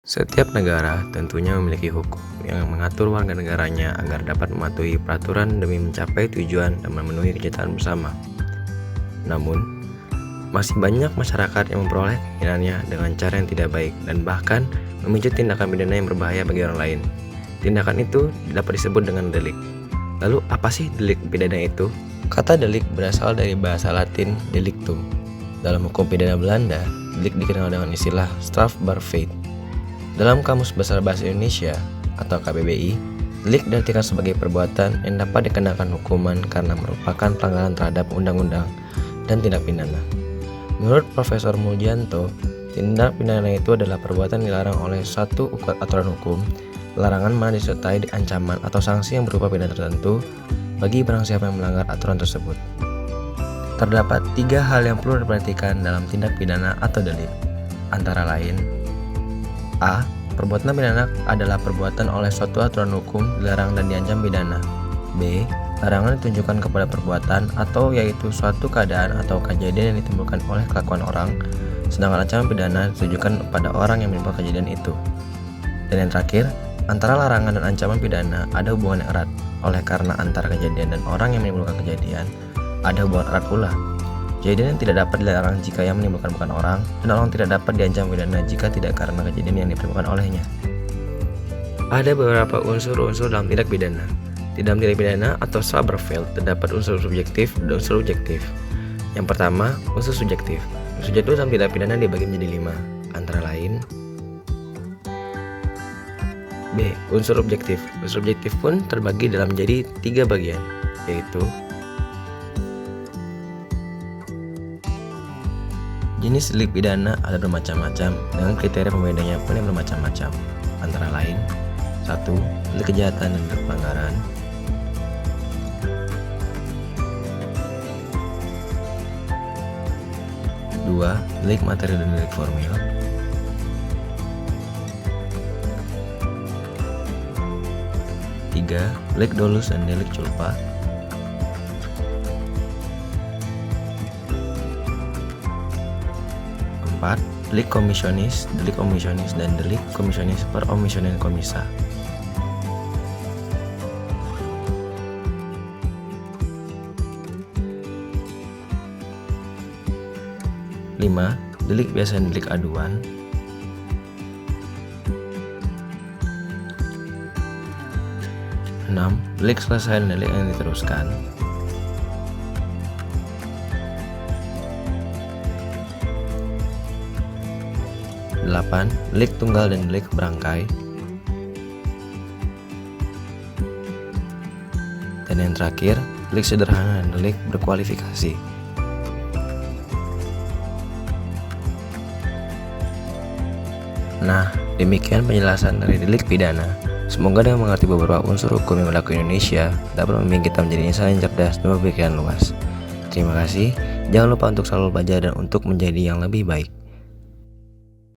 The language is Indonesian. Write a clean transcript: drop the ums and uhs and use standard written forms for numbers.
Setiap negara tentunya memiliki hukum yang mengatur warga negaranya agar dapat mematuhi peraturan demi mencapai tujuan dan memenuhi kejutaan bersama. Namun, masih banyak masyarakat yang memperoleh keinginannya dengan cara yang tidak baik dan bahkan memicu tindakan pidana yang berbahaya bagi orang lain. Tindakan itu dapat disebut dengan delik. Lalu apa sih delik pidana itu? Kata delik berasal dari bahasa Latin delictum. Dalam hukum pidana Belanda, delik dikenal dengan istilah strafbaar feit. Dalam Kamus Besar Bahasa Indonesia atau KBBI, delik diartikan sebagai perbuatan yang dapat dikenakan hukuman karena merupakan pelanggaran terhadap undang-undang dan tindak pidana. Menurut Profesor Muljanto, tindak pidana itu adalah perbuatan dilarang oleh suatu aturan hukum. Larangan mana disertai ancaman atau sanksi yang berupa pidana tertentu bagi barang siapa yang melanggar aturan tersebut. Terdapat 3 hal yang perlu diperhatikan dalam tindak pidana atau delik, antara lain: A. Perbuatan pidana adalah perbuatan oleh suatu aturan hukum dilarang dan diancam pidana. B. Larangan ditujukan kepada perbuatan atau yaitu suatu keadaan atau kejadian yang ditimbulkan oleh kelakuan orang, sedangkan ancaman pidana ditujukan kepada orang yang menimbulkan kejadian itu. Dan yang terakhir, antara larangan dan ancaman pidana ada hubungan yang erat, oleh karena antara kejadian dan orang yang menimbulkan kejadian ada hubungan erat pula. Kejadian yang tidak dapat dilarang jika yang menimbulkan bukan orang, dan orang tidak dapat diancam pidana jika tidak karena kejadian yang ditimbulkan olehnya. Ada beberapa unsur-unsur dalam tindak pidana. Di dalam tindak pidana atau strafbaar-feit terdapat unsur subjektif dan unsur objektif. Yang pertama, unsur subjektif. Unsur subjektif dalam tindak pidana dibagi menjadi 5, antara lain: B. Unsur objektif. Unsur objektif pun terbagi dalam menjadi 3 bagian, yaitu jenis delik pidana ada bermacam-macam dengan kriteria pembedanya pun yang bermacam-macam, antara lain: 1. Delik kejahatan dan delik pelanggaran. 2. Delik materi dan delik formil. 3. Delik dolus dan delik culpa. 4. Delik komisionis, dan delik komisionis per omissionen komissa. 5. Delik biasa dan delik aduan. 6. Delik selesai dan delik yang diteruskan. 8. Delik tunggal dan delik berangkai. Dan yang terakhir, delik sederhana dan delik berkualifikasi. Nah, demikian penjelasan dari delik pidana. Semoga dengan mengerti beberapa unsur hukum yang berlaku di Indonesia dapat membimbing kita menjadi insan yang cerdas dan berpikiran luas. Terima kasih. Jangan lupa untuk selalu belajar dan untuk menjadi yang lebih baik.